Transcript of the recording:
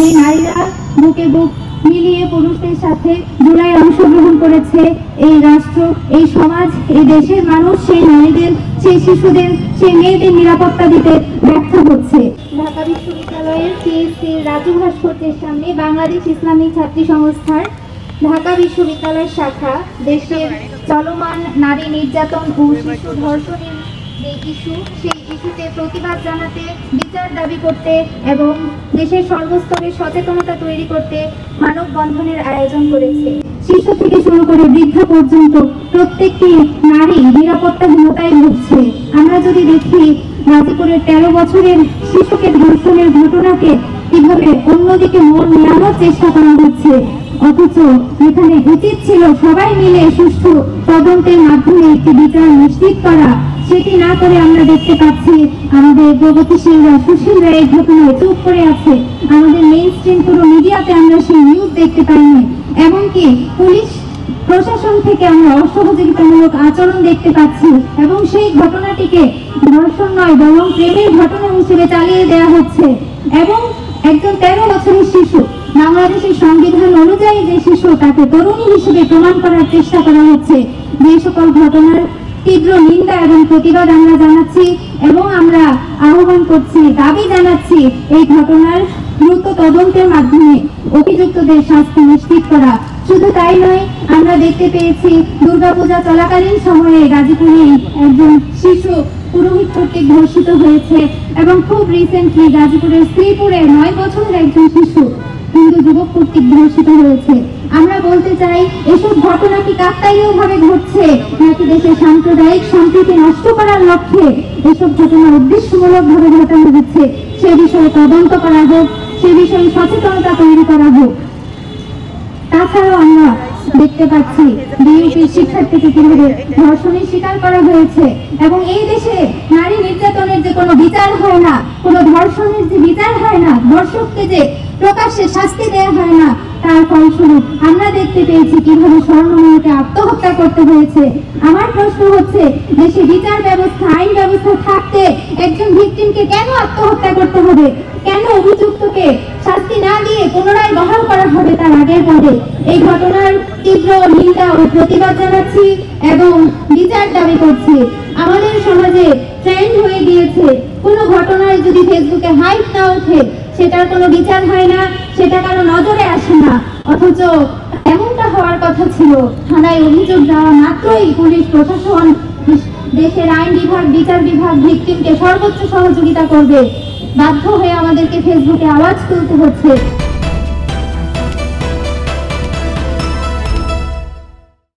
যে নারীরা বুকে বুক মিলিয়ে পুরুষদের সাথে জুলাই অংশগ্রহণ করেছে, এই রাষ্ট্র, এই সমাজ, এই দেশের মানুষ সেই নারীদের, সেই শিশুদের, সেই মেয়েদের নিরাপত্তা দিতে ব্যর্থ হচ্ছে। ঢাকা বিশ্ববিদ্যালয়ের সিএসসি রাজু ভাস্কর্যের সামনে বাংলাদেশ ইসলামী ছাত্রী সংস্থার ঢাকা বিশ্ববিদ্যালয়ের শাখা দেশের চলমান নারী নির্যাতন ও শিশু ধর্ষণের যে ইস্যু, সেই ইস্যুতে প্রতিবাদ জানাতে, বিচার দাবি করতে এবং দেশের সর্বস্তরে সচেতনতা তৈরি করতে মানববন্ধনের আয়োজন করেছে। শিশু থেকে শুরু করে বৃদ্ধা পর্যন্ত প্রত্যেকটি নারী নিরাপত্তাহীনতায় ভুগছে। আমরা যদি দেখি গাজীপুরের 13 বছরের শিশুকে ধর্ষণের ঘটনাকে কিভাবে অন্যদিকে মোড় নেওয়ানোর চেষ্টা করা হচ্ছে, অথচ এখানে উচিত ছিল সবাই মিলে সুষ্ঠু তদন্তের মাধ্যমে একটি বিচার নিশ্চিত করা। সেটি না করে আমরা দেখতে পাচ্ছি আমাদের প্রগতিশীলরা, সুশীলরা এই ঘটনায় চুপ করে আছে। আমাদের মেইন স্ট্রিম পুরো মিডিয়াতে আমরা সেই নিউজ দেখতে পাইনি। এমনকি পুলিশ প্রশাসন থেকে আমরা অসহযোগিতামূলক আচরণ দেখতে পাচ্ছি এবং সেই ঘটনাটিকে ধর্ষণ নয় বরং প্রেমের ঘটনা হিসেবে চালিয়ে দেওয়া হচ্ছে। এবং একজন 13 বছরের শিশু, বাংলাদেশের সংবিধান অনুযায়ী যে শিশু, তাকে তরুণী হিসেবে প্রমাণ করার চেষ্টা করা হচ্ছে। যে সকল ঘটনার তীব্র নিন্দা এবং প্রতিবাদ আমরা জানাচ্ছি এবং আমরা আহ্বান করছি, দাবি জানাচ্ছি এই ঘটনার দ্রুত তদন্তের মাধ্যমে অভিযুক্তদের শাস্তি নিশ্চিত করা। শুধু তাই নয়, আমরা দেখতে পেয়েছি দুর্গাপূজা চলাকালীন সময়ে গাজীপুরে একজন শিশু পুরোহিত কর্তৃক ধর্ষিত হয়েছে এবং খুব রিসেন্টলি গাজীপুরের শ্রীপুরে 9 বছরের একজন শিশু হিন্দু যুবক কর্তৃক ধর্ষিত হয়েছে। আমরা বলতে চাই, এসব ঘটনা কি কাকতালীয় ভাবে ঘটছে নাকি দেশের সাম্প্রদায়িক সম্প্রীতি নষ্ট করার লক্ষ্যে এসব ঘটনা উদ্দেশ্যমূলক ভাবে ঘটানো হচ্ছে? সে বিষয়ে তদন্ত করা হোক, সে বিষয়ে সচেতনতা তৈরি করা হোক। তাছাড়াও আমরা দেখতে পাচ্ছি বিএনপির শিক্ষার্থীকে কিভাবে ধর্ষণের শিকার করা হয়েছে এবং এই দেশে নারী নির্যাতনের যে কোনো বিচার হয় না, কোনো ধর্ষণের যে বিচার হয় না, ধর্ষককে যে প্রকাশ্যে শাস্তি দেওয়া হয় না, তার ফলস্বরূপ আমরা দেখতে পেয়েছি কিভাবে স্বর্ণময়ীকে আত্মহত্যা করতে হয়েছে। আমার প্রশ্ন হচ্ছে, দেশে বিচার ব্যবস্থা, আইন ব্যবস্থা থাকতে একজন ভিকটিমকে কেন আত্মহত্যা করতে হবে? কেন অভিযুক্তকে শাস্তি না দিয়ে পুনরায় বহাল করা হবে তার আগের পরে? এই ঘটনার তীব্র নিন্দা ও প্রতিবাদ জানাচ্ছি এবং বিচার দাবি করছি। আমাদের সমাজে ট্রেন্ড হয়ে গিয়েছে, কোনো ঘটনায় যদি ফেসবুকে হাইপ না ওঠে সেটার কোনো বিচার হয় না, সেটা কারো নজরে আসে না। অথচ এমনটা হওয়ার কথা ছিল, থানায় অভিযোগ দেওয়া মাত্রই পুলিশ প্রশাসন, দেশের আইন বিভাগ, বিচার বিভাগ ভিকটিমকে সর্বোচ্চ সহযোগিতা করবে। বাধ্য হয়ে আমাদেরকে ফেসবুকে আওয়াজ তুলতে হচ্ছে।